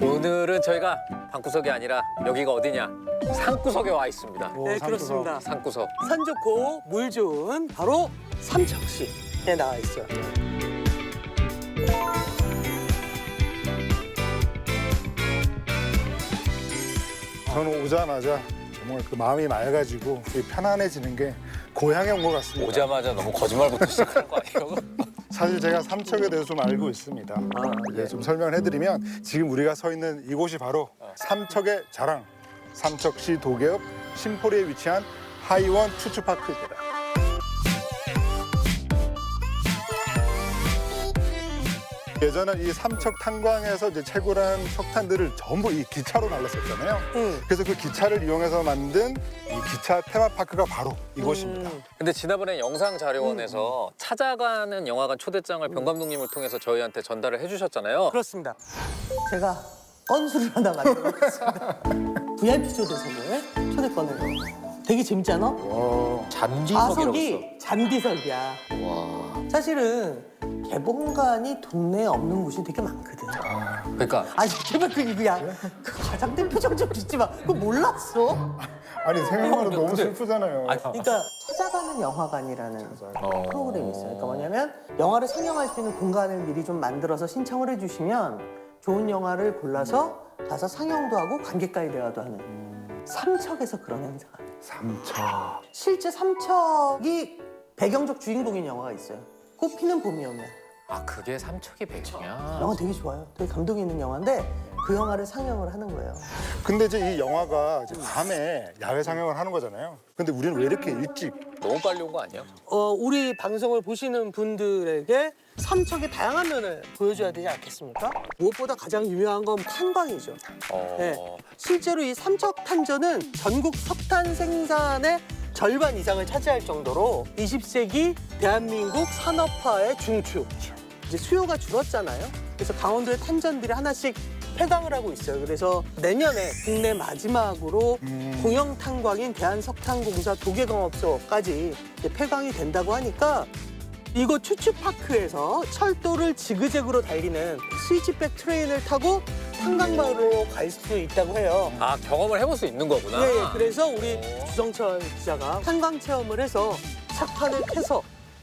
오늘은 저희가 방구석이 아니라 여기가 어디냐? 산구석에 와 있습니다. 네, 그렇습니다. 산구석. 산 좋고 물 좋은 바로 삼척시에 나와 있어요. 저는 오자마자 정말 그 마음이 맑아지고 되게 편안해지는 게 고향에 온 것 같습니다. 오자마자 너무 거짓말부터 시작하는 거 아니에요? 사실 제가 삼척에 대해서 좀 알고 있습니다. 네, 좀 설명을 해드리면 지금 우리가 서 있는 이곳이 바로 삼척의 자랑, 삼척시 도계읍 신포리에 위치한 하이원 추추파크입니다. 예전에 이 삼척 탄광에서 이제 채굴한 석탄들을 전부 이 기차로 날랐었잖아요. 그래서 그 기차를 이용해서 만든 이 기차 테마파크가 바로 이곳입니다. 근데 지난번에 영상자료원에서 찾아가는 영화관 초대장을 병 감독님을 통해서 저희한테 전달을 해주셨잖아요. 그렇습니다. 제가 건수를 하나 만들었습니다. VIP 초대석을 초대권을. 되게 재밌잖아? 잠지석이라고 좌석이 잔디석이야. 사실은 개봉관이 동네에 없는 곳이 되게 많거든. 그러니까 아니 제발 그야 그 과장된 표정 좀 짓지 마. 그거 몰랐어? 아니 생각만 해도 너무 근데- 슬프잖아요. 그러니까 찾아가는 영화관이라는 프로그램이 있어요. 그러니까 뭐냐면 영화를 상영할 수 있는 공간을 미리 좀 만들어서 신청을 해주시면 좋은 영화를 골라서 가서 상영도 하고 관객과의 대화도 하는 삼척에서 그런 행사가 돼요. 삼척. 실제 삼척이 배경적 주인공인 영화가 있어요. 꽃피는 봄이 오면. 아 그게 삼척이 배경이야. 영화 되게 좋아요. 되게 감동이 있는 영화인데 그 영화를 상영을 하는 거예요. 근데 이제 이 영화가 이제 밤에 야외 상영을 하는 거잖아요. 근데 우리는 왜 이렇게 일찍? 너무 빨리 온 거 아니야? 우리 방송을 보시는 분들에게 삼척의 다양한 면을 보여줘야 되지 않겠습니까? 무엇보다 가장 유명한 건 탄광이죠. 네. 실제로 이 삼척 탄저는 전국 석탄 생산의 절반 이상을 차지할 정도로 20세기 대한민국 산업화의 중추. 이제 수요가 줄었잖아요. 그래서 강원도의 탄전들이 하나씩 폐광을 하고 있어요. 그래서 내년에 국내 마지막으로 공영 탄광인 대한석탄공사 도계광업소까지 이제 폐광이 된다고 하니까 이곳 추추파크에서 철도를 지그재그로 달리는 스위치백 트레인을 타고 탄광마을로 갈 수 있다고 해요. 아 경험을 해볼 수 있는 거구나. 예, 그래서 우리 주정철 기자가 탄광 체험을 해서 착판을 캐서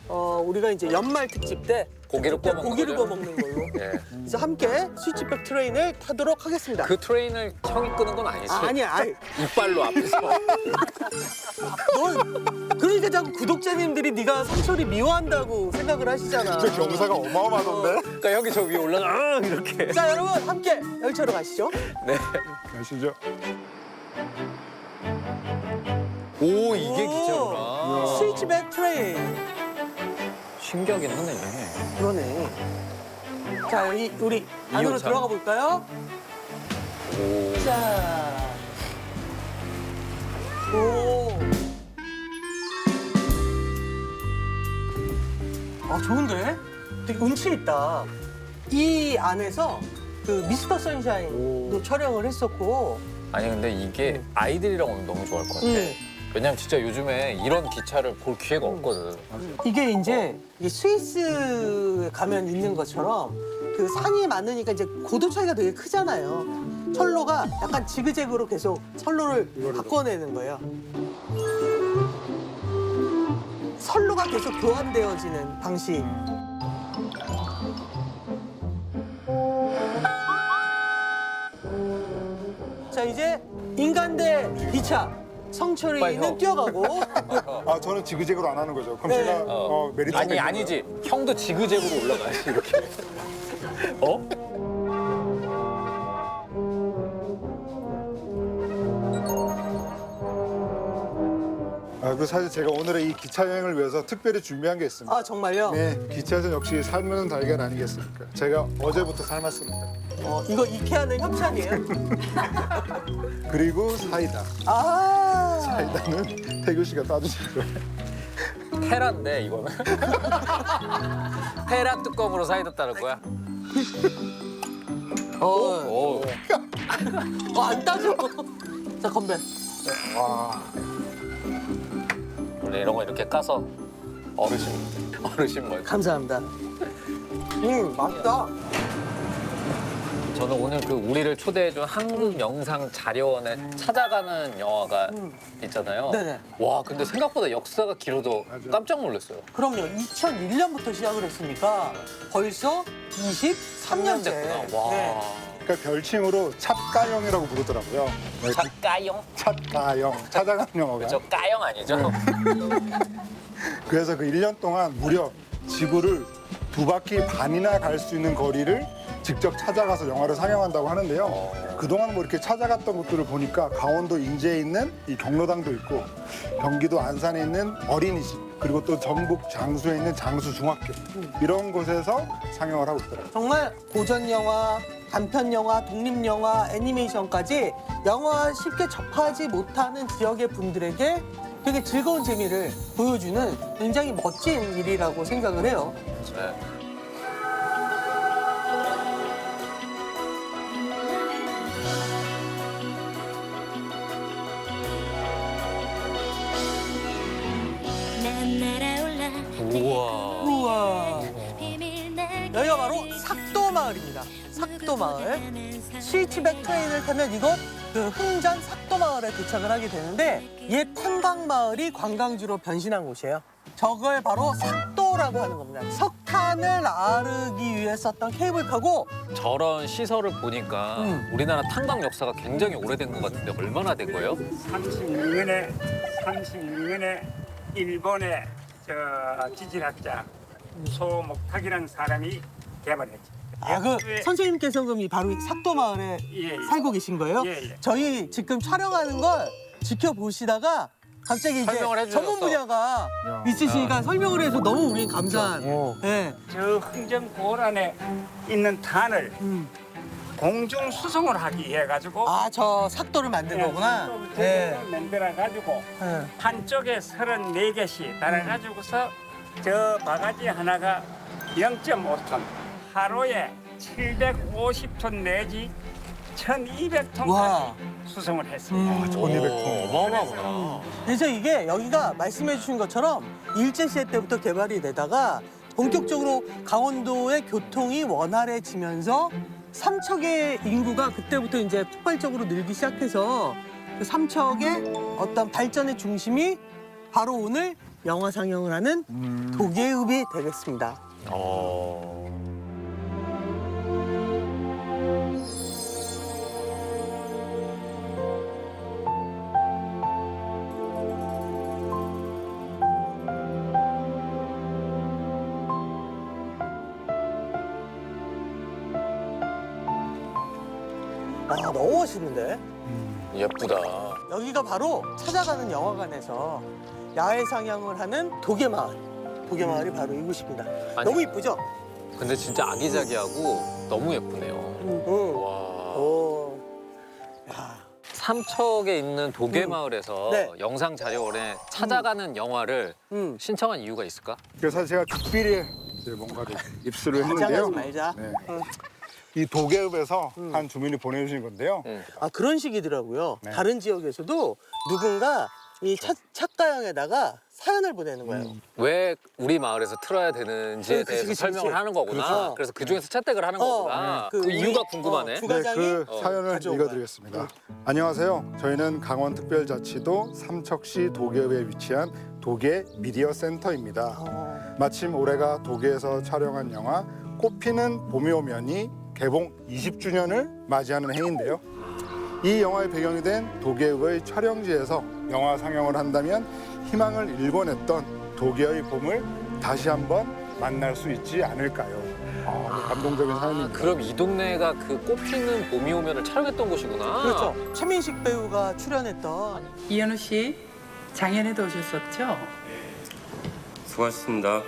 우리가 이제 연말 특집 때 고기를 구워 먹는 고기를 거죠? 구워 먹는 걸로. 예. 그래서 함께 스위치백 트레인을 타도록 하겠습니다. 그 트레인을 형이 끄는 건 아니지? 아니야, 아니. 이빨로 앞에서. 넌 그러니까 자꾸 구독자님들이 네가 상철이 미워한다고 생각을 하시잖아. 저 경사가 어마어마하던데? 그러니까 형이 저 위에 올라가 이렇게. 자, 여러분 함께 열차로 가시죠. 네. 아시죠? 오 이게 오, 기차구나. 스위치백 트레인. 신기하긴 하네. 그러네. 자, 여기 우리 안으로 이호찬. 들어가 볼까요? 오. 자. 오. 좋은데? 되게 운치 있다. 이 안에서 그 미스터 선샤인도 촬영을 했었고. 아니 근데 이게 아이들이랑 오면 너무 좋아할 것 같아. 왜냐면 진짜 요즘에 이런 기차를 볼 기회가 없거든. 이게 이제 이게 스위스에 가면 있는 것처럼 그 산이 많으니까 이제 고도 차이가 되게 크잖아요. 철로가 약간 지그재그로 계속 철로를 바꿔내는 거예요. 선로가 계속 교환되어지는 방식. 자, 이제 인간 대 기차. 빨리 성철이는 형. 뛰어가고 아 저는 지그재그로 안 하는 거죠. 그럼 네. 제가 메리트 아니 아니지. 형도 지그재그로 올라가야지 이렇게. 어? 그리고 사실 제가 오늘의 이 기차 여행을 위해서 특별히 준비한 게 있습니다. 아, 정말요? 네, 기차에서 역시 삶은 달걀 아니겠습니까? 제가 어제부터 삶았습니다. 이거 이케아는 협찬이에요? 그리고 사이다. 아, 사이다는 태규 씨가 따주실 거예요. 테라인데 이거는. 테라 뚜껑으로 사이다 따를 거야? 오. 안 따져. 자, 건배. 와, 원래 이런 거 이렇게 까서 어르신 어르신 뭐. 감사합니다. 맛있다. 저는 오늘 그 우리를 초대해준 한국영상자료원에 찾아가는 영화가 있잖아요. 네네. 와, 근데 생각보다 역사가 길어도 깜짝 놀랐어요. 그럼요. 2001년부터 시작을 했으니까 벌써 23년째. 됐구나. 와. 그러니까 별칭으로 찻가영이라고 부르더라고요. 작가용? 찻가영, 찾아가는 영화가. 그렇죠, 까용 아니죠? 그래서 그 1년 동안 무려 지구를 2바퀴 반이나 갈 수 있는 거리를 직접 찾아가서 영화를 상영한다고 하는데요. 그동안 뭐 이렇게 찾아갔던 곳들을 보니까 강원도 인제에 있는 이 경로당도 있고 경기도 안산에 있는 어린이집 그리고 또 전북 장수에 있는 장수중학교 이런 곳에서 상영을 하고 있더라고요. 정말 고전 영화, 단편 영화, 독립 영화, 애니메이션까지 영화 쉽게 접하지 못하는 지역의 분들에게 되게 즐거운 재미를 보여주는 굉장히 멋진 일이라고 생각을 해요. 네. 우와. 우와. 여기가 바로 삭도마을입니다. 삭도마을. 스위치백 트레인을 타면 이곳 그 흥전 삭도마을에 도착을 하게 되는데 옛 탄광마을이 관광지로 변신한 곳이에요. 저걸 바로 삭도라고 하는 겁니다. 석탄을 나르기 위해 썼던 케이블카고 저런 시설을 보니까 우리나라 탄광 역사가 굉장히 오래된 것 같은데 얼마나 된 거예요? 36년에 일본의 지질학자 소목탁이라는 사람이 개발했죠. 그 선생님께서 그럼 바로 이 삭도마을에 예, 예. 살고 계신 거예요? 예, 예. 저희 지금 촬영하는 걸 지켜보시다가 갑자기 이제 설명을 해주셨어. 전문 분야가 있으시니까 설명을 해서 너무 우리 감사한. 네. 저 흥정골 안에 있는 탄을 공중 수송을 하기 위해 가지고 저 삭도를 만든 거구나. 네. 네. 만들어 가지고 네. 한쪽에 34개씩 달아 가지고서 저 바가지 하나가 0.5톤 하루에 750톤 내지 1200톤까지 와. 수송을 했습니다. 1200톤. 어마어마하구나. 그래서 이게 여기가 말씀해 주신 것처럼 일제시대 때부터 개발이 되다가 본격적으로 강원도의 교통이 원활해지면서 삼척의 인구가 그때부터 이제 폭발적으로 늘기 시작해서 그 삼척의 어떤 발전의 중심이 바로 오늘 영화 상영을 하는 도계읍이 되겠습니다. 너무 멋있는데? 예쁘다. 여기가 바로 찾아가는 영화관에서 야외 상영을 하는 도계마을. 도계마을이 바로 이곳입니다. 아니, 너무 이쁘죠? 근데 진짜 아기자기하고 너무 예쁘네요. 와. 오. 야. 삼척에 있는 도계마을에서 네. 영상자료원에 찾아가는 영화를 신청한 이유가 있을까? 그래서 사실 제가 극비리에 이제 뭔가를 입수를 했는데요. 가장하지 말자. 네. 이 도계읍에서 한 주민이 보내주신 건데요. 그런 식이더라고요. 네. 다른 지역에서도 누군가 이 찻가양에다가 사연을 보내는 거예요. 왜 우리 마을에서 틀어야 되는지에 그치, 대해서 그치, 설명을 그치. 하는 거구나. 그렇죠. 그래서 그중에서 채택을 하는 거구나. 그 우리, 이유가 궁금하네. 주 네, 과장이 그 사연을 가져온 거야. 읽어드리겠습니다. 안녕하세요. 저희는 강원특별자치도 삼척시 도계읍에 위치한 도계 미디어 센터입니다. 마침 올해가 도계에서 촬영한 영화 꽃피는 봄이 오면이 개봉 20주년을 맞이하는 해인데요. 이 영화의 배경이 된 도계읍의 촬영지에서 영화 상영을 한다면 희망을 일궈냈던 도계의 봄을 다시 한번 만날 수 있지 않을까요? 감동적인 사연입니다. 그럼 이 동네가 그 꽃피는 봄이 오면을 촬영했던 곳이구나. 그렇죠. 최민식 배우가 출연했던 이현우 씨, 작년에도 오셨었죠? 수고하셨습니다.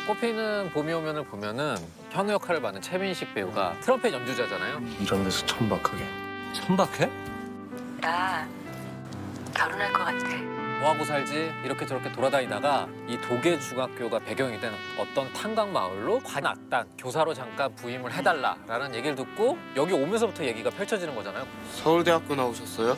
꽃피는 봄이 오면을 보면은 현우 역할을 맡는 최민식 배우가 트럼펫 연주자잖아요. 이런 데서 천박하게. 천박해? 나 결혼할 것 같아. 뭐하고 살지? 이렇게 저렇게 돌아다니다가 이 도계 중학교가 배경이 된 어떤 탄광 마을로 관악단 교사로 잠깐 부임을 해달라라는 얘기를 듣고 여기 오면서부터 얘기가 펼쳐지는 거잖아요. 서울대학교 나오셨어요?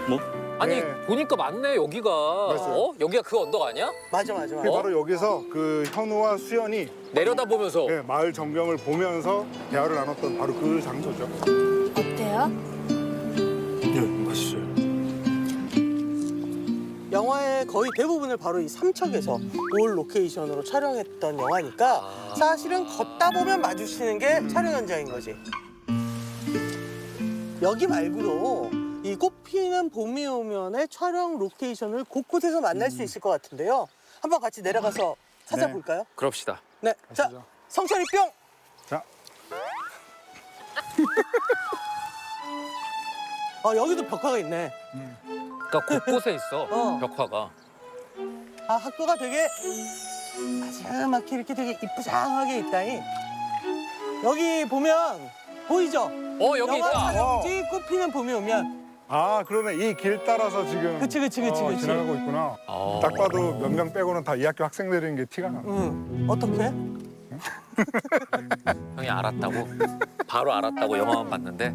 뭐? 아니 네. 보니까 맞네 여기가. 맞아요. 어? 여기가 그 언덕 아니야? 맞아. 그게 바로 여기서 그 현우와 수연이 내려다 보면서. 네, 마을 전경을 보면서 대화를 나눴던 바로 그 장소죠. 어때요? 네, 맛있어요. 영화의 거의 대부분을 바로 이 삼척에서 올 로케이션으로 촬영했던 영화니까 사실은 걷다 보면 마주치는 게 촬영 현장인 거지. 여기 말고도 이 꽃피는 봄이 오면의 촬영 로케이션을 곳곳에서 만날 수 있을 것 같은데요. 한번 같이 내려가서 찾아볼까요? 그럽시다. 네. 자, 가시죠. 성철이 뿅! 자, 여기도 벽화가 있네. 그러니까 곳곳에 있어 어. 벽화가. 학교가 되게 아즈맣게 이렇게 되게 이쁘장하게 있다니. 여기 보면 보이죠? 여기 영화 있다. 촬영지 꽃피는 봄이 오면. 그러면 이 길 따라서 지금 그치. 지나가고 있구나. 딱 봐도 몇 명 빼고는 다 이 학교 학생들인 게 티가 나. 응. 어떻게? 형이 알았다고. 바로 알았다고 영화만 봤는데.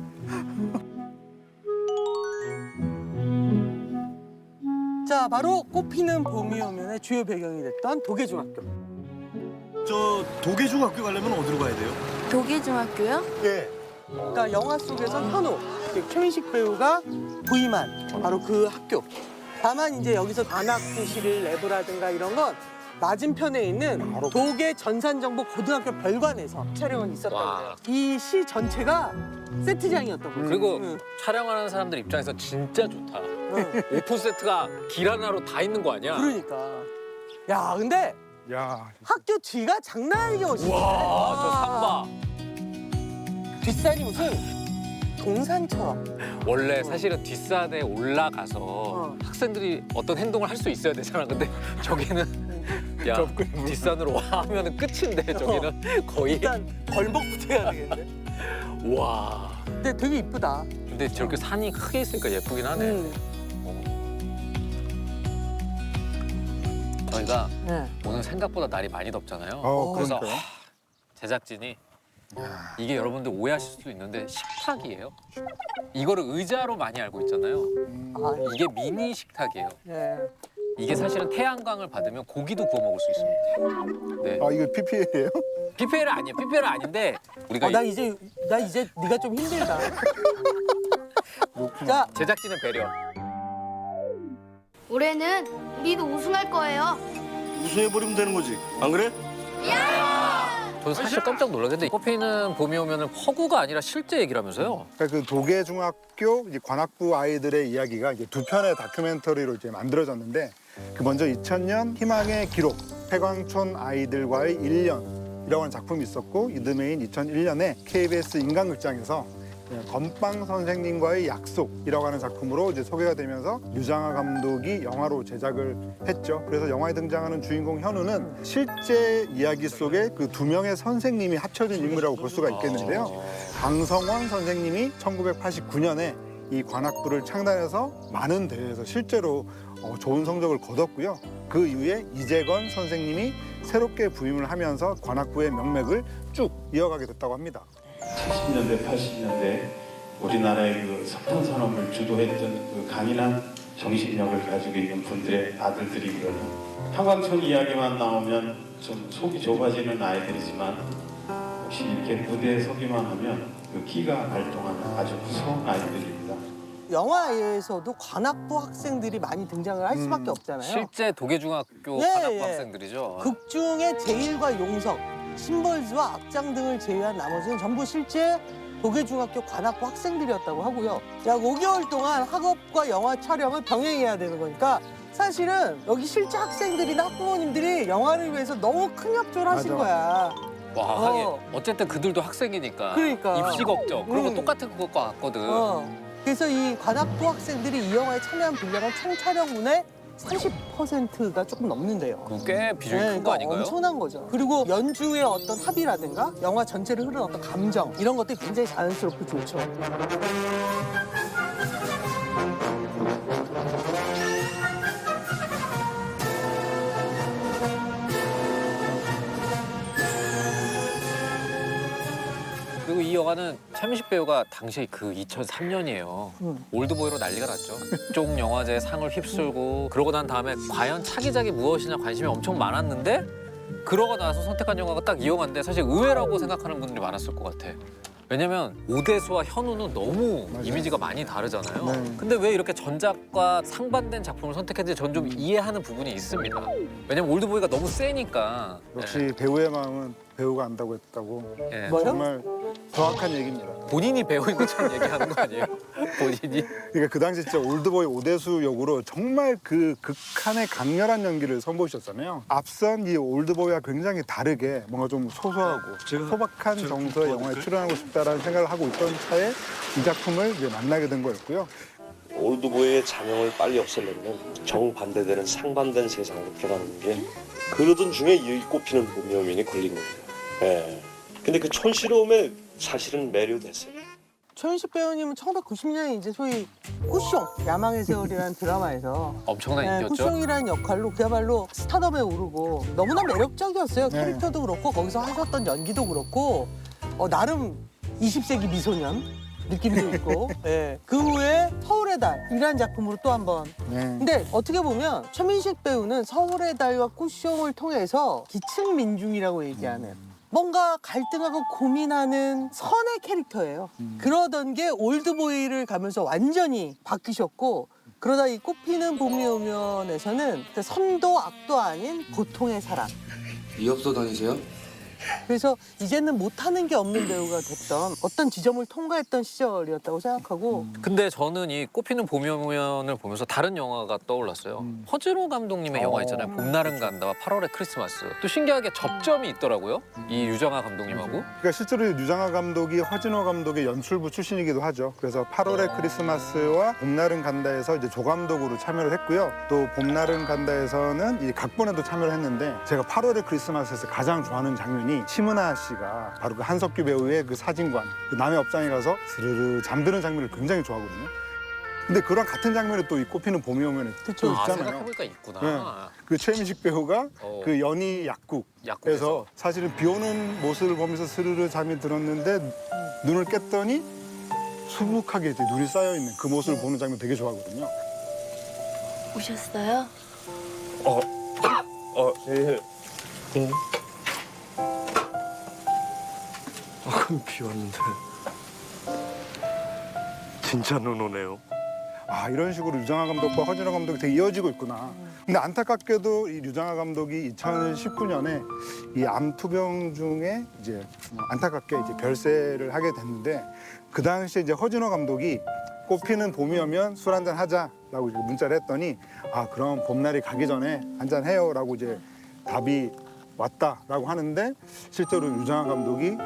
자, 바로 꽃피는 봄이 오면의 주요 배경이 됐던 도계중학교. 저 도계중학교 가려면 어디로 가야 돼요? 도계중학교요? 예. 그러니까 영화 속에서 현우, 최민식 배우가 부임한 바로 그 학교. 다만 이제 여기서 관악구실 내부라든가 이런 건 맞은편에 있는 도계 전산정보 고등학교 별관에서 촬영은 있었던 와. 거예요. 이 시 전체가 세트장이었던 거예요. 그리고 응. 촬영하는 사람들 입장에서 진짜 좋다. 응. 오픈 세트가 길 하나로 다 있는 거 아니야? 그러니까. 야, 근데 야, 학교 뒤가 장난 아니게 멋있어. 와, 저 산바. 뒷산이 무슨 동산처럼. 원래 사실은 뒷산에 올라가서 학생들이 어떤 행동을 할 수 있어야 되잖아. 근데 저기는 야 접근으로. 뒷산으로 와 하면은 끝인데 저기는 거의 일단 걸목부터 해야 되겠는데. 와. 근데 되게 이쁘다. 근데 저렇게 산이 크게 있으니까 예쁘긴 하네. 저희가 네. 오늘 생각보다 날이 많이 덥잖아요. 그래서 그러니까요. 제작진이 이게 여러분들 오해하실 수도 있는데 식탁이에요. 이거를 의자로 많이 알고 있잖아요. 아, 이게 미니 식탁이에요. 네. 이게 사실은 태양광을 받으면 고기도 구워 먹을 수 있습니다. 네. 이거 PPL이에요? PPL 아니에요. PPL 아닌데 우리가 나 이제 네가 좀 힘들다. 자, 제작진의 배려. 올해는 우리도 우승할 거예요. 우승해버리면 되는 거지, 안 그래? 저는 사실 깜짝 놀랐는데 꽃피는 봄이 오면은 허구가 아니라 실제 얘기라면서요? 그러니까 그 도계중학교 이제 관악부 아이들의 이야기가 이제 두 편의 다큐멘터리로 이제 만들어졌는데 그 먼저 2000년 희망의 기록 폐광촌 아이들과의 1년이라고 하는 작품이 있었고 이듬해인 2001년에 KBS 인간극장에서 건빵 선생님과의 약속이라고 하는 작품으로 이제 소개가 되면서 유장하 감독이 영화로 제작을 했죠. 그래서 영화에 등장하는 주인공 현우는 실제 이야기 속에 그 두 명의 선생님이 합쳐진 인물이라고 볼 수가 있겠는데요. 강성원 선생님이 1989년에 이 관악부를 창단해서 많은 대회에서 실제로 좋은 성적을 거뒀고요. 그 이후에 이재건 선생님이 새롭게 부임을 하면서 관악부의 명맥을 쭉 이어가게 됐다고 합니다. 70년대, 80년대 우리나라의 그 석탄 산업을 주도했던 그 강인한 정신력을 가지고 있는 분들의 아들들이거든요. 평광촌 이야기만 나오면 좀 속이 좁아지는 아이들이지만 혹시 이렇게 무대에 서기만 하면 그 기가 발동하는 아주 무서운 아이들입니다. 영화에서도 관악부 학생들이 많이 등장을 할 수밖에 없잖아요. 실제 도계중학교 예, 관악부 예. 학생들이죠. 극 중에 제일과 용성, 심벌즈와 악장 등을 제외한 나머지는 전부 실제 도계중학교 관악부 학생들이었다고 하고요. 약 5개월 동안 학업과 영화 촬영을 병행해야 되는 거니까 사실은 여기 실제 학생들이나 학부모님들이 영화를 위해서 너무 큰 협조를 하신 맞아. 거야. 와, 하긴 어. 어쨌든 그들도 학생이니까 그러니까. 입시 걱정 그런 거 음. 똑같은 것 같거든. 그래서 이 관악부 학생들이 이 영화에 참여한 분량은 총 촬영분의 30%가 조금 넘는데요. 그거 꽤 비중이 큰 거 그러니까 아닌가요? 엄청난 거죠. 그리고 연주의 어떤 합이라든가 영화 전체를 흐르는 어떤 감정 이런 것들이 굉장히 자연스럽고 좋죠. 그리고 이 영화는 최민식 배우가 당시 그 2003년이에요. 올드보이로 난리가 났죠. 쪽 영화제 상을 휩쓸고 그러고 난 다음에 과연 차기작이 무엇이냐 관심이 엄청 많았는데 그러고 나서 선택한 영화가 딱 이 영화인데 사실 의외라고 생각하는 분들이 많았을 것 같아. 왜냐면 오대수와 현우는 너무 이미지가 많이 다르잖아요. 네. 근데 왜 이렇게 전작과 상반된 작품을 선택했는지 전 좀 이해하는 부분이 있습니다. 왜냐면 올드보이가 너무 세니까. 역시 배우의 마음은 배우가 안다고 했다고. 예. 뭐요? 정말 정확한 얘기입니다. 본인이 배우인 것처럼 얘기하는 거 아니에요? 본인이? 그러니까 그 당시 진짜 올드보이 오대수 역으로 정말 그 극한의 강렬한 연기를 선보이셨잖아요. 앞선 이 올드보이와 굉장히 다르게 뭔가 좀 소소하고 소박한 정서의 영화에 출연하고 싶다라는 생각을 하고 있던 차에 이 작품을 이제 만나게 된 거였고요. 올드보이의 잔영을 빨리 없애려면 정반대되는 상반된 세상으로 변하는 게 그러던 중에 이 꼽히는 문명인이 걸린 겁니다. 예. 근데 그 촌스러움에 사실은 매료됐어요. 최윤식 배우님은 1990년에 이제 소위 꾸숑 야망의 세월이라는 드라마에서 엄청난 네, 인기였죠. 꾸숑이라는 역할로 그야말로 스타덤에 오르고 너무나 매력적이었어요. 네. 캐릭터도 그렇고 거기서 하셨던 연기도 그렇고 나름 20세기 미소년 느낌도 있고 예. 그 후에 서울의 달이라는 작품으로 또 한번 네. 근데 어떻게 보면 최민식 배우는 서울의 달과 꾸숑을 통해서 기층 민중이라고 얘기하는 뭔가 갈등하고 고민하는 선의 캐릭터예요. 그러던 게 올드보이를 가면서 완전히 바뀌셨고 그러다 이 꽃피는 봄이 오면에서는 그 선도 악도 아닌 보통의 사람. 이업소 다니세요? 그래서 이제는 못하는 게 없는 배우가 됐던 어떤 지점을 통과했던 시절이었다고 생각하고 근데 저는 이 꽃피는 봄이 오면을 보면서 다른 영화가 떠올랐어요. 허준호 감독님의 영화 있잖아요. 봄날은 간다와 8월의 크리스마스. 또 신기하게 접점이 있더라고요. 이 유정아 감독님하고. 그러니까 실제로 유정아 감독이 허진호 감독의 연출부 출신이기도 하죠. 그래서 8월의 크리스마스와 봄날은 간다에서 이제 조감독으로 참여를 했고요. 또 봄날은 간다에서는 이 각본에도 참여를 했는데 제가 8월의 크리스마스에서 가장 좋아하는 장면이 심은하 씨가 바로 그 한석규 배우의 그 사진관, 그 남의 업장에 가서 스르르 잠드는 장면을 굉장히 좋아하거든요. 근데 그런 같은 장면이 또 이 꽃피는 봄이 오면 또 아, 있잖아요. 생각해보니까 있구나. 네. 그 최민식 배우가 그 연희 약국에서. 약국에서 사실은 비 오는 모습을 보면서 스르르 잠이 들었는데 눈을 깼더니 수북하게 이제 눈이 쌓여 있는 그 모습을 보는 장면 되게 좋아하거든요. 오셨어요? 예. 비 왔는데 진짜 눈 오네요. 아, 이런 식으로 유정아 감독과 허진호 감독이 되게 이어지고 있구나. 근데 안타깝게도 이 유정아 감독이 2019년에 이 암투병 중에 이제 안타깝게 이제 별세를 하게 됐는데 그 당시에 이제 허진호 감독이 꽃피는 봄이 오면 술 한잔 하자라고 이제 문자를 했더니 아, 그럼 봄날이 가기 전에 한잔 해요라고 이제 답이 왔다라고 하는데 실제로 유정아 감독이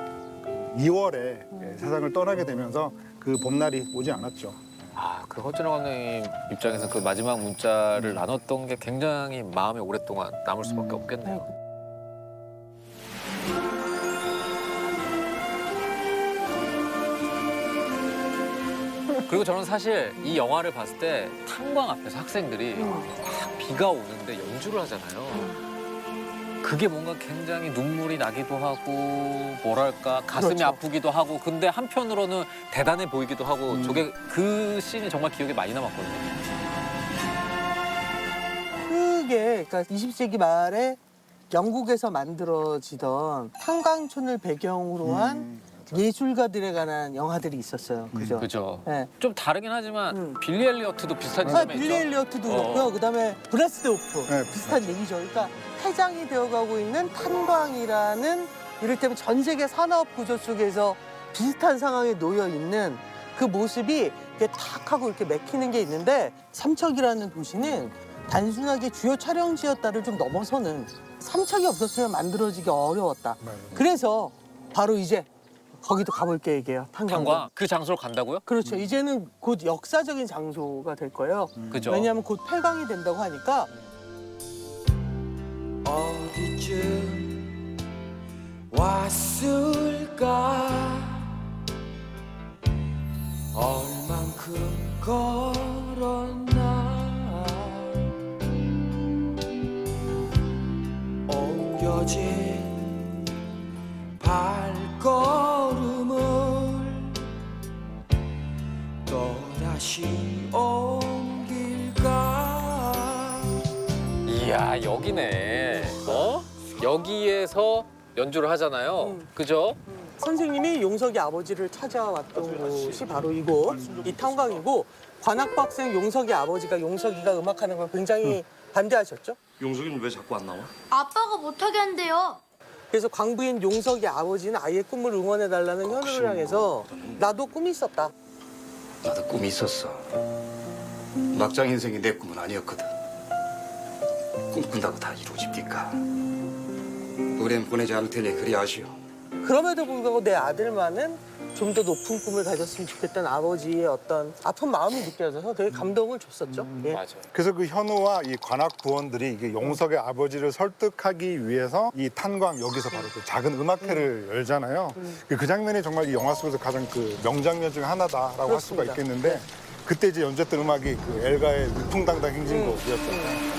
2월에 세상을 떠나게 되면서 그 봄날이 오지 않았죠. 아, 그 허준호 감독님 입장에서 그 마지막 문자를 나눴던 게 굉장히 마음에 오랫동안 남을 수밖에 없겠네요. 그리고 저는 사실 이 영화를 봤을 때 탄광 앞에서 학생들이 막 비가 오는데 연주를 하잖아요. 그게 뭔가 굉장히 눈물이 나기도 하고 뭐랄까 가슴이 그렇죠. 아프기도 하고 근데 한편으로는 대단해 보이기도 하고 저게 그 씬이 정말 기억에 많이 남았거든요. 크게 그러니까 20세기 말에 영국에서 만들어지던 탄광촌을 배경으로 한 예술가들에 관한 영화들이 있었어요. 그죠? 그죠. 네. 좀 다르긴 하지만 빌리 엘리어트도 비슷한 아, 지점에 빌리 있죠. 엘리어트도 그렇고요. 그다음에 브레스데오프 네. 비슷한 얘기죠. 그러니까 폐장이 되어가고 있는 탄광이라는 이를테면 전 세계 산업 구조 속에서 비슷한 상황에 놓여 있는 그 모습이 이렇게 탁 하고 이렇게 맥히는 게 있는데 삼척이라는 도시는 단순하게 주요 촬영지였다를 좀 넘어서는 삼척이 없었으면 만들어지기 어려웠다. 그래서 바로 이제 거기도 가볼 계획이에요. 탄광. 탄광 그 장소로 간다고요? 그렇죠. 이제는 곧 역사적인 장소가 될 거예요. 그죠. 왜냐하면 곧 폐광이 된다고 하니까. 어디쯤 왔을까 얼만큼 걸었나 옮겨진 발걸음을 대박이네. 여기에서 연주를 하잖아요. 그죠? 선생님이 용석이 아버지를 찾아왔던 곳이 바로 이곳, 이 탄광이고 관악부 학생 용석이 아버지가 용석이가 음악하는 걸 굉장히 반대하셨죠. 용석이는 왜 자꾸 안 나와? 아빠가 못하게 한대요. 그래서 광부인 용석이 아버지는 아이의 꿈을 응원해달라는 현우를 향해서 나도 꿈이 있었다. 나도 꿈이 있었어. 막장 인생이 내 꿈은 아니었거든. 꿈꾼다고 다 이루어집니까? 우린 보내지 않을 테니 그리 아쉬워. 그럼에도 불구하고 내 아들만은 좀 더 높은 꿈을 가졌으면 좋겠다는 아버지의 어떤 아픈 마음이 느껴져서 되게 감동을 줬었죠. 예. 맞아. 그래서 그 현우와 이 관악 부원들이 이게 용석의 아버지를 설득하기 위해서 이 탄광 여기서 바로 그 작은 음악회를 열잖아요. 그 장면이 정말 이 영화 속에서 가장 그 명장면 중 하나다라고 할 수가 그렇습니다. 있겠는데 그때 이제 연주했던 음악이 그 엘가의 위풍당당 행진곡이었잖아요.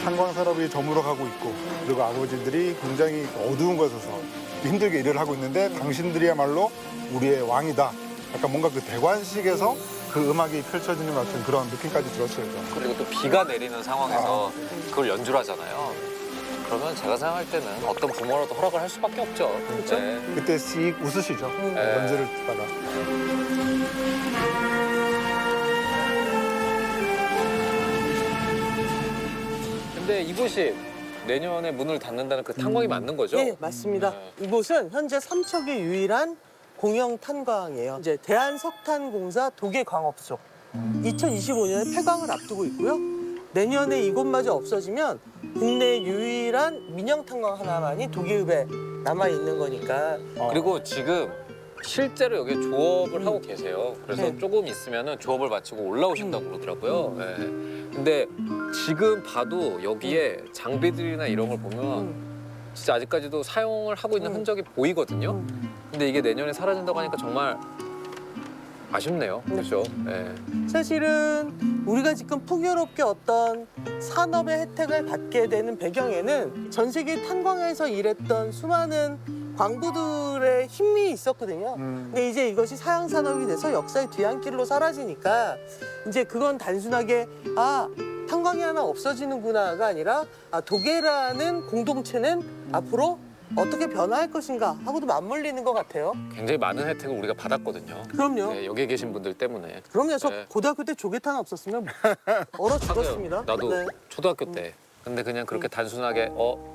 탄광 산업이 저물어가고 있고 그리고 아버지들이 굉장히 어두운 곳에서 힘들게 일을 하고 있는데 당신들이야말로 우리의 왕이다. 약간 뭔가 그 대관식에서 그 음악이 펼쳐지는 것 같은 그런 느낌까지 들었어요. 저는. 그리고 또 비가 내리는 상황에서 그걸 연주를 하잖아요. 그러면 제가 생각할 때는 어떤 부모라도 허락을 할 수밖에 없죠. 그렇죠? 네. 그때 씩 웃으시죠. 연주를 듣다가. 근데 이곳이 내년에 문을 닫는다는 그 탄광이 맞는 거죠? 네, 맞습니다. 이곳은 현재 삼척의 유일한 공영 탄광이에요. 이제 대한석탄공사 도계광업소. 2025년에 폐광을 앞두고 있고요. 내년에 이곳마저 없어지면 국내 유일한 민영 탄광 하나만이 도계읍에 남아 있는 거니까. 그리고 지금 실제로 여기 조업을 하고 계세요. 그래서 네. 조금 있으면 조업을 마치고 올라오신다고 그러더라고요. 네. 근데 지금 봐도 여기에 장비들이나 이런 걸 보면 진짜 아직까지도 사용을 하고 있는 흔적이 보이거든요. 근데 이게 내년에 사라진다고 하니까 정말 아쉽네요. 그렇죠? 네. 사실은 우리가 지금 풍요롭게 어떤 산업의 혜택을 받게 되는 배경에는 전 세계 탄광에서 일했던 수많은 광부들의 힘이 있었거든요. 근데 이제 이것이 사양 산업이 돼서 역사의 뒤안길로 사라지니까 이제 그건 단순하게 탄광이 하나 없어지는구나가 아니라 도계라는 공동체는 앞으로 어떻게 변화할 것인가 하고도 맞물리는 것 같아요. 굉장히 많은 혜택을 우리가 받았거든요. 그럼요. 네, 여기에 계신 분들 때문에. 그럼요. 저 네. 고등학교 때 조개탄 없었으면 얼어 죽었습니다. 나도 네. 초등학교 때. 근데 그냥 그렇게 단순하게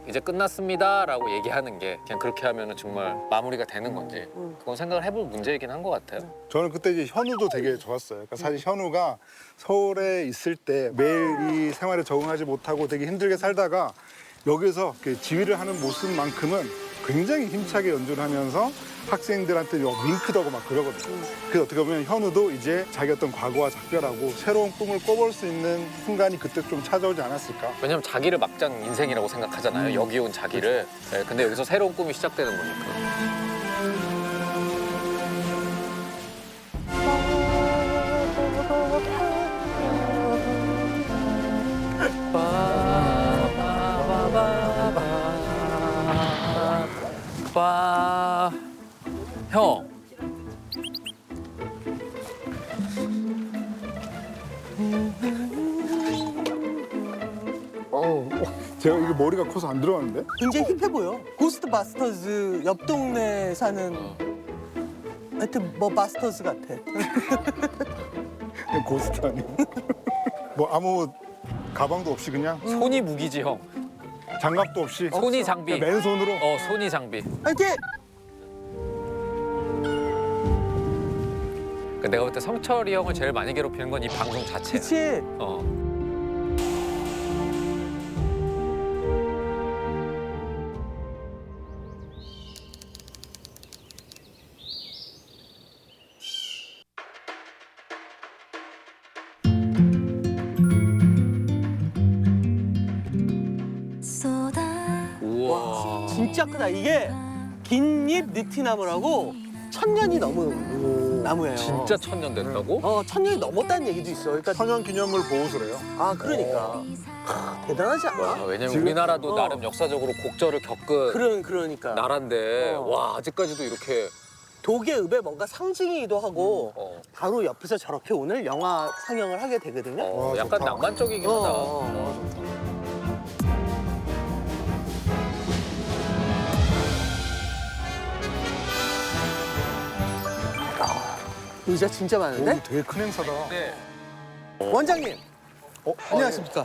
이제 끝났습니다라고 얘기하는 게 그냥 그렇게 하면은 정말 마무리가 되는 건지 그건 생각을 해볼 문제이긴 한 것 같아요. 저는 그때 이제 현우도 되게 좋았어요. 그러니까 사실 현우가 서울에 있을 때 매일 이 생활에 적응하지 못하고 되게 힘들게 살다가 여기서 이렇게 지휘를 하는 모습만큼은 굉장히 힘차게 연주를 하면서 학생들한테 윙크도 하고 막 그러거든요. 그래서 어떻게 보면 현우도 이제 자기 어떤 과거와 작별하고 새로운 꿈을 꿔볼 수 있는 순간이 그때 좀 찾아오지 않았을까. 왜냐면 자기를 막장 인생이라고 생각하잖아요. 여기 온 자기를. 네, 근데 여기서 새로운 꿈이 시작되는 거니까. 형. 제가 이게 머리가 커서 안 들어가는데? 굉장히 힙해 보여. 고스트바스터즈 옆 동네 사는 하여튼 뭐 바스터즈 같아. 고스트 아니고. 뭐 아무 가방도 없이 그냥 손이 무기지 형. 장갑도 없이 손이 장비. 그냥 맨손으로. 손이 장비. 화이팅! 내가 볼 때 성철이 형을 제일 많이 괴롭히는 건 이 방송 자체야. 그치? 우와. 진짜 크다. 이게 긴잎 느티나무라고 1000년이 넘은 나무예요. 진짜 1000년 됐다고? 1000년이 넘었다는 얘기도 있어. 그러니까 천연 기념물 보호소래요. 그러니까 대단하지 않아? 와, 왜냐면 지금- 우리나라도 나름 역사적으로 곡절을 겪은 그러니까 나라인데 와 아직까지도 이렇게 도계읍의 뭔가 상징이기도 하고 바로 옆에서 저렇게 오늘 영화 상영을 하게 되거든요. 약간 좋다. 낭만적이긴 어, 하다. 어, 의자 진짜 많은데? 되게 큰 행사다. 네. 원장님 안녕하십니까?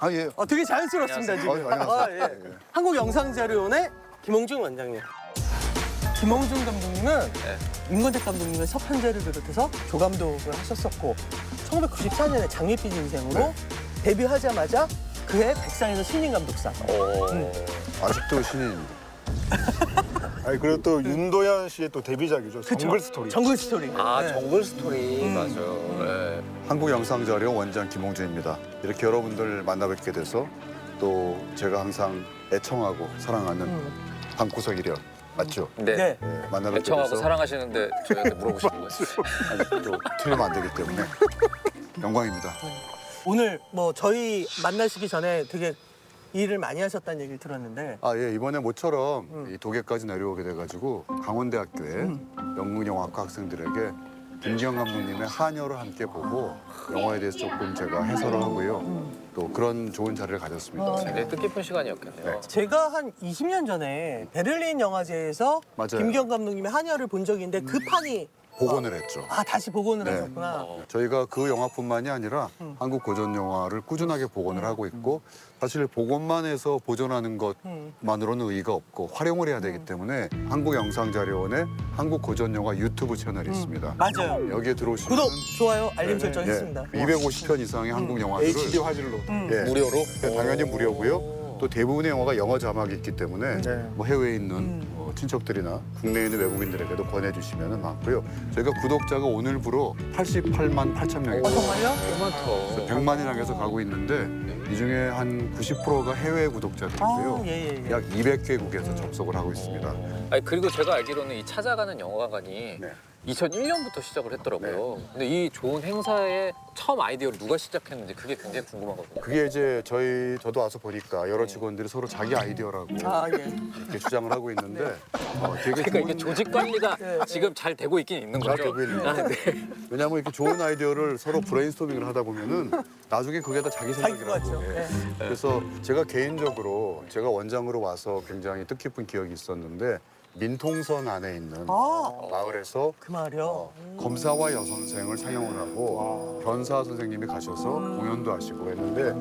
아 예. 되게 자연스럽습니다 지금. 안녕하세요. 예. 한국영상자료원의 김홍중 원장님. 김홍중 감독님은 임권택 감독님의 서편제를 비롯해서 조감독을 하셨었고 1994년에 장밋빛 인생으로 데뷔하자마자 그해 백상에서 신인 감독상. 아직도 신인입니다. 아니 그리고 또 윤도현 씨의 또 데뷔작이죠. 정글 스토리. 정글 스토리. 아 정글 스토리 맞아요. 네. 한국영상자료 원장 김홍준입니다. 이렇게 여러분들 만나뵙게 돼서 또 제가 항상 애청하고 사랑하는 방구석 일열 맞죠? 네. 네. 네, 만나뵙게 애청하고 돼서 사랑하시는데 저희한테 물어보시는 거예요. 아니, 또 틀리면 안 되기 때문에 영광입니다. 오늘 뭐 저희 만나시기 전에 되게 일을 많이 하셨다는 얘기를 들었는데 아, 예, 이번에 모처럼 이 도계까지 내려오게 돼가지고 강원대학교에 영문영화학과 학생들에게 김기영 감독님의 한여를 함께 보고 영화에 대해서 조금 제가 해설을 하고요. 또 그런 좋은 자리를 가졌습니다. 굉장히 뜻깊은 시간이었겠네요. 제가 한 20년 전에 베를린 영화제에서 맞아요. 김기영 감독님의 한여를 본 적이 있는데 그 판이 복원을 했죠. 다시 복원을 네. 하셨구나. 저희가 그 영화뿐만이 아니라 한국 고전 영화를 꾸준하게 복원을 하고 있고 사실 복원만 해서 보존하는 것만으로는 의의가 없고 활용을 해야 되기 때문에 한국영상자료원에 한국 고전 영화 유튜브 채널이 있습니다. 맞아요. 여기에 들어오시면 구독, 좋아요, 알림 네, 설정했습니다. 250편 이상의 한국 영화들을 HD 화질로. 예, 무료로? 네, 당연히 무료고요. 또 대부분의 영화가 영어 자막이 있기 때문에 네. 뭐 해외에 있는 친척들이나 국내에 있는 외국인들에게도 권해주시면 많고요. 저희가 구독자가 오늘부로 88만 8천 명이고 정말요? 꽤 많다. 100만이나 해서 가고 있는데 이 중에 한 90%가 해외 구독자들이고요. 예. 약 200개국에서 접속을 하고 있습니다. 아니 그리고 제가 알기로는 이 찾아가는 영화관이 네. 2001년부터 시작을 했더라고요. 근데 이 좋은 행사의 처음 아이디어를 누가 시작했는지 그게 굉장히 궁금하거든요. 그게 이제 저도 와서 보니까 여러 직원들이 서로 자기 아이디어라고 예. 이렇게 주장을 하고 있는데 되게 그러니까 이게 조직 관리가 지금 잘 되고 있긴 있는 잘 거죠. 되고 있는 아, 거죠. 네. 왜냐하면 이렇게 좋은 아이디어를 서로 브레인스토밍을 하다 보면은 나중에 그게 다 자기 자기 생각이라고. 것 같죠. 예. 그래서 제가 개인적으로 제가 원장으로 와서 굉장히 뜻깊은 기억이 있었는데 민통선 안에 있는 마을에서 그 말이요. 검사와 여선생을 상영을 하고 변사 선생님이 가셔서 공연도 하시고 했는데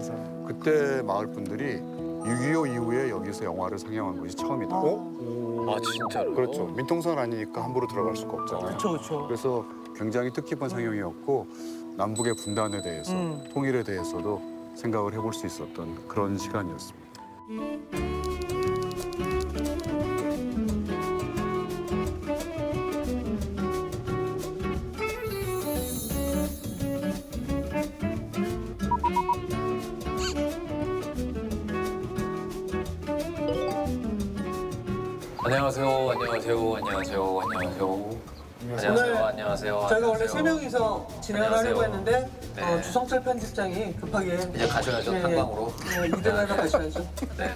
그때 마을 분들이 6.25 이후에 여기서 영화를 상영한 것이 처음이다. 아 진짜로? 그렇죠. 민통선 아니니까 함부로 들어갈 수가 없잖아요. 그렇죠. 그래서 굉장히 뜻깊은 상영이었고 남북의 분단에 대해서 통일에 대해서도 생각을 해볼 수 있었던 그런 시간이었습니다. 안녕하세요. 저희가 원래 3명이서 진행을 하려고 안녕하세요. 했는데 네. 주성철 편집장이 급하게 이제 가셔야죠, 탄광으로. 이동하러 가셔야죠. 네.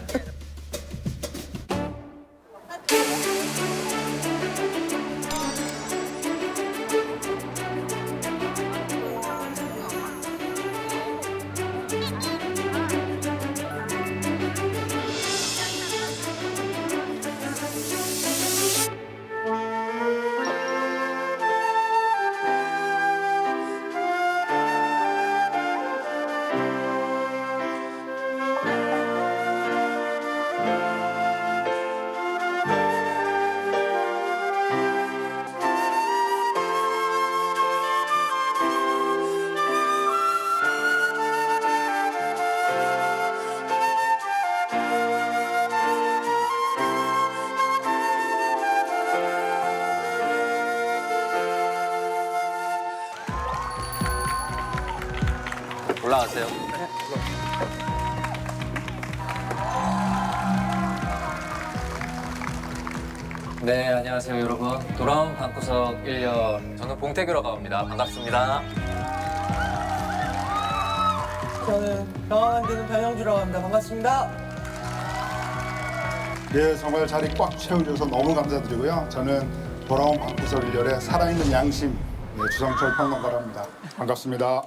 올라가세요. 네, 안녕하세요 여러분. 돌아온 방구석 1년. 저는 봉태규라고 합니다. 반갑습니다. 저는 영화 만드는 변영주라고 합니다. 반갑습니다. 예, 정말 자리 꽉 채워주셔서 너무 감사드리고요. 저는 돌아온 방구석 1열의 살아있는 양심 주성철 평론가로 합니다. 반갑습니다.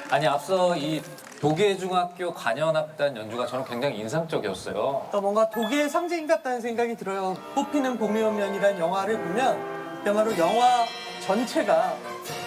아니 앞서 이 도계중학교 관현악단 연주가 저는 굉장히 인상적이었어요. 뭔가 독일의 상징 같다는 생각이 들어요. 꽃피는 봄이 오면이라는 영화를 보면 그야말로 영화 전체가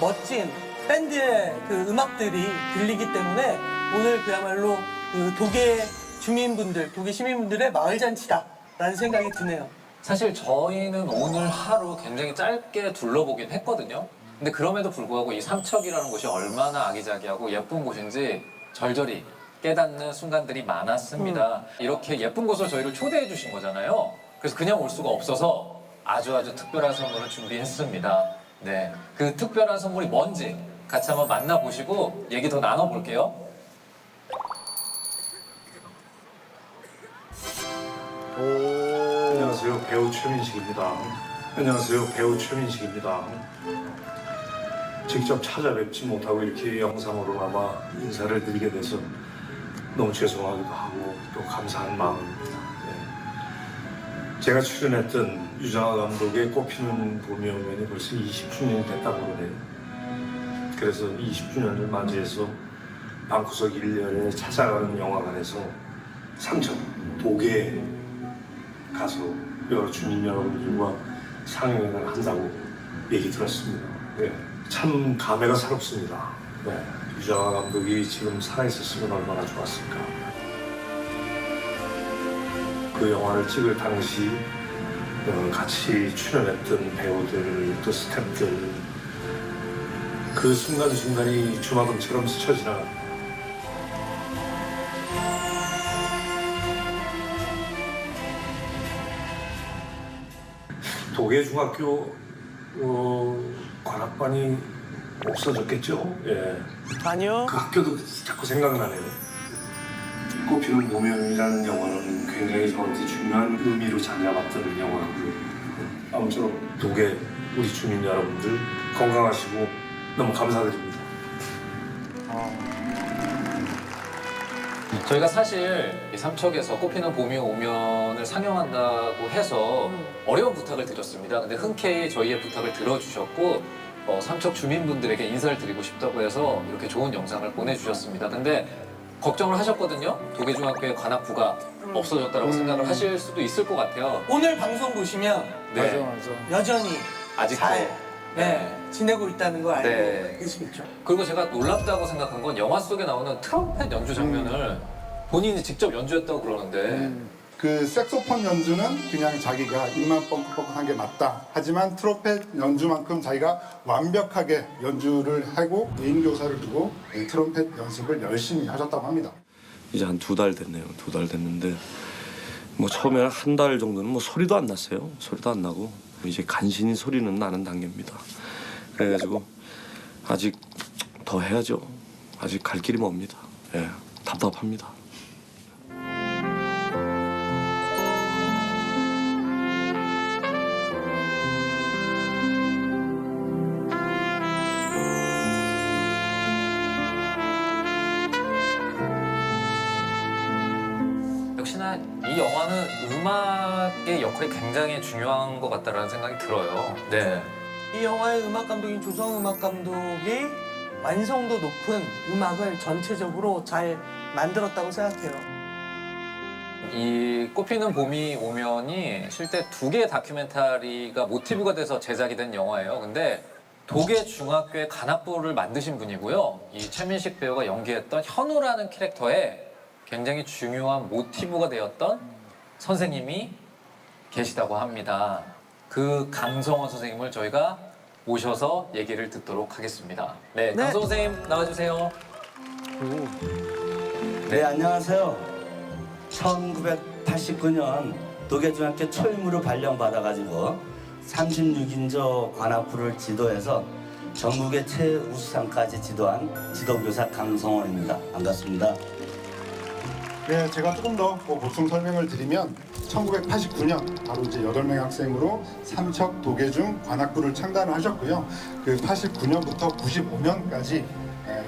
멋진 밴드의 그 음악들이 들리기 때문에 오늘 그야말로 그 독일 주민분들, 독일 시민분들의 마을 잔치다라는 생각이 드네요. 사실 저희는 오늘 하루 굉장히 짧게 둘러보긴 했거든요. 근데 그럼에도 불구하고 이 삼척이라는 곳이 얼마나 아기자기하고 예쁜 곳인지 절절히 깨닫는 순간들이 많았습니다. 이렇게 예쁜 곳을 저희를 초대해 주신 거잖아요. 그래서 그냥 올 수가 없어서 아주 특별한 선물을 준비했습니다. 네, 그 특별한 선물이 뭔지 같이 한번 만나보시고 얘기 더 나눠볼게요. 안녕하세요, 배우 최민식입니다. 안녕하세요, 배우 최민식입니다. 직접 찾아뵙지 못하고 이렇게 영상으로나마 인사를 드리게 돼서 너무 죄송하기도 하고 또 감사한 마음입니다. 네. 제가 출연했던 유정아 감독의 꽃피는 봄이 오면이 벌써 20주년이 됐다고 그러네요. 그래서 20주년을 맞이해서 방구석 1열에 찾아가는 영화관에서 삼척 도계에 가서 여러 주민 여러분들과 상영회를 한다고 얘기 들었습니다. 네. 참 감회가 새롭습니다. 네. 유정아 감독이 지금 살아있었으면 얼마나 좋았을까. 그 영화를 찍을 당시 같이 출연했던 배우들, 또 스태프들 그 순간순간이 주마등처럼 스쳐 지나갑니다. 도계중학교 관악반이 없어졌겠죠? 예. 아니요. 그 학교도 자꾸 생각나네요. 꽃피는 봄이라는 영화는 굉장히 저한테 중요한 의미로 자리잡았던 영화고요. 아무쪼록 도계 우리 주민 여러분들 건강하시고 너무 감사드립니다. 저희가 사실 이 삼척에서 꽃피는 봄이 오면을 상영한다고 해서 어려운 부탁을 드렸습니다. 근데 흔쾌히 저희의 부탁을 들어주셨고 삼척 주민분들에게 인사를 드리고 싶다고 해서 이렇게 좋은 영상을 보내주셨습니다. 근데 걱정을 하셨거든요. 도계중학교의 관악부가 없어졌다고 생각을 하실 수도 있을 것 같아요. 오늘 방송 보시면 네. 여전히 아직도 잘 지내고 있다는 걸 알고 계시겠죠. 그리고 제가 놀랍다고 생각한 건 영화 속에 나오는 트럼펫 연주 장면을 본인이 직접 연주했다고 그러는데 그 색소폰 연주는 그냥 자기가 입만 뻥긋뻥긋한 게 맞다. 하지만 트럼펫 연주만큼 자기가 완벽하게 연주를 하고 개인 교사를 두고 트럼펫 연습을 열심히 하셨다고 합니다. 이제 한 2달 됐네요. 2달 됐는데 뭐 처음에는 한 달 정도는 뭐 소리도 안 났어요. 소리도 안 나고 이제 간신히 소리는 나는 단계입니다. 그래가지고 아직 더 해야죠. 아직 갈 길이 멉니다. 예, 답답합니다. 역시나 이 영화는 음악의 역할이 굉장히 중요한 것 같다는 생각이 들어요. 네. 이 영화의 음악 감독인 조성 음악 감독이 완성도 높은 음악을 전체적으로 잘 만들었다고 생각해요. 이 꽃피는 봄이 오면이 실제 2개의 다큐멘터리가 모티브가 돼서 제작이 된 영화예요. 근데 도계중학교의 관악부를 만드신 분이고요. 이 최민식 배우가 연기했던 현우라는 캐릭터에 굉장히 중요한 모티브가 되었던 선생님이 계시다고 합니다. 그 강성원 선생님을 저희가 모셔서 얘기를 듣도록 하겠습니다. 네, 강성원 선생님 나와주세요. 네, 안녕하세요. 1989년 도계중학교 초임으로 발령받아가지고 36인조 관악부를 지도해서 전국의 최우수상까지 지도한 지도교사 강성원입니다. 반갑습니다. 네, 제가 조금 더 보충 설명을 드리면 1989년 바로 이제 8명의 학생으로 삼척 도계중 관악부를 창단을 하셨고요. 그 89년부터 95년까지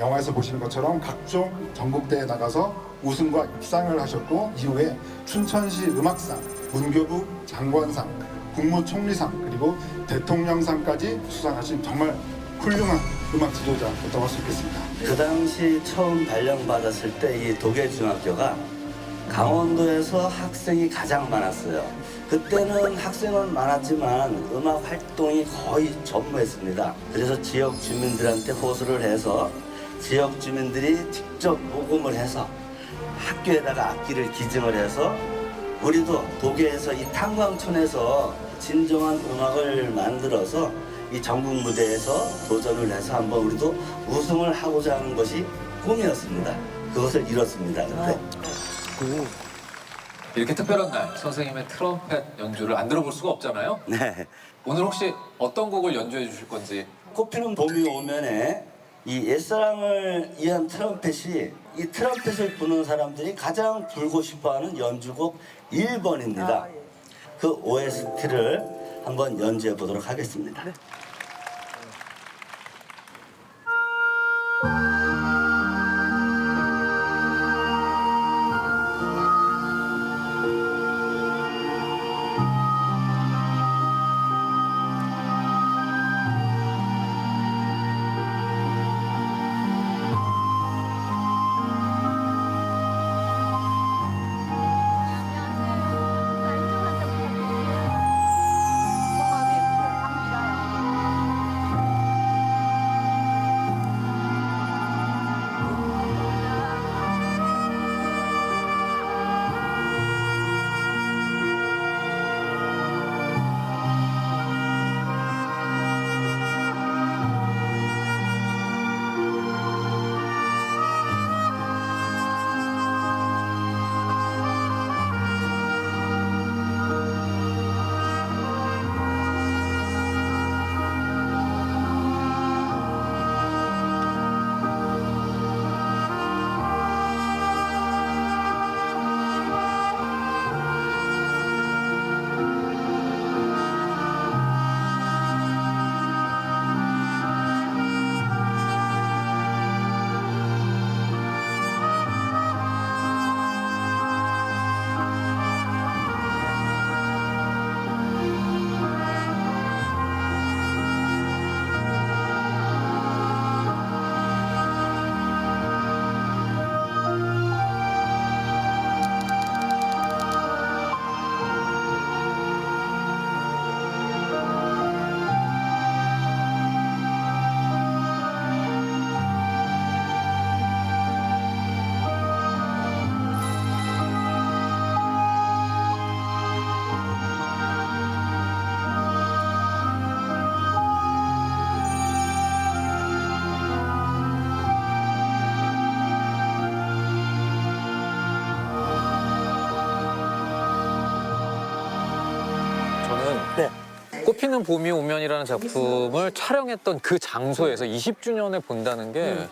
영화에서 보시는 것처럼 각종 전국대회에 나가서 우승과 입상을 하셨고 이후에 춘천시 음악상, 문교부 장관상, 국무총리상 그리고 대통령상까지 수상하신 정말 훌륭한 음악 지도자였다고 할 수 있겠습니다. 그 당시 처음 발령받았을 때 이 도계중학교가 강원도에서 학생이 가장 많았어요. 그때는 학생은 많았지만 음악 활동이 거의 전무했습니다. 그래서 지역 주민들한테 호소를 해서 지역 주민들이 직접 녹음을 해서 학교에다가 악기를 기증을 해서 우리도 도계에서 이 탄광촌에서 진정한 음악을 만들어서 이 전국 무대에서 도전을 해서 한번 우리도 우승을 하고자 하는 것이 꿈이었습니다. 그것을 이뤘습니다. 그때. 이렇게 특별한 날 선생님의 트럼펫 연주를 안 들어볼 수가 없잖아요. 네. 오늘 혹시 어떤 곡을 연주해 주실 건지. 꽃피는 봄이 오면에 이 옛사랑을 위한 트럼펫이 이 트럼펫을 부는 사람들이 가장 불고 싶어하는 연주곡 1번입니다. 그 OST를 한번 연주해 보도록 하겠습니다. 네. 꽃피는 봄이 오면이라는 작품을 촬영했던 그 장소에서 20주년에 본다는 게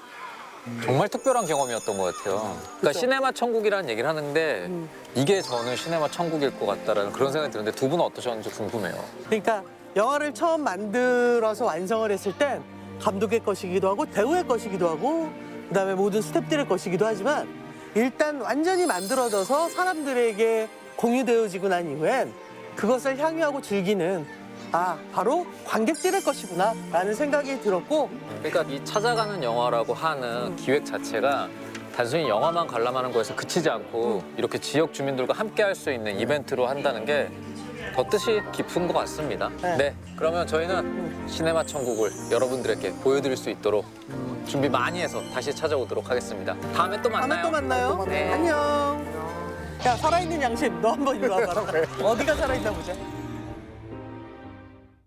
정말 특별한 경험이었던 것 같아요. 그러니까 시네마 천국이라는 얘기를 하는데 이게 저는 시네마 천국일 것 같다라는 그런 생각이 드는데 두 분은 어떠셨는지 궁금해요. 그러니까 영화를 처음 만들어서 완성을 했을 땐 감독의 것이기도 하고 배우의 것이기도 하고 그다음에 모든 스태프들의 것이기도 하지만 일단 완전히 만들어져서 사람들에게 공유되어지고 난 이후엔 그것을 향유하고 즐기는 바로 관객들의 것이구나 라는 생각이 들었고 그러니까 이 찾아가는 영화라고 하는 기획 자체가 단순히 영화만 관람하는 거에서 그치지 않고 이렇게 지역 주민들과 함께 할 수 있는 이벤트로 한다는 게 더 뜻이 깊은 것 같습니다. 네, 그러면 저희는 시네마 천국을 여러분들에게 보여드릴 수 있도록 준비 많이 해서 다시 찾아오도록 하겠습니다. 다음에 또 만나요. 다음에 또 만나요. 네. 안녕. 야, 살아있는 양심, 너 한번 일로 와봐라. 어디가 살아있나 보자.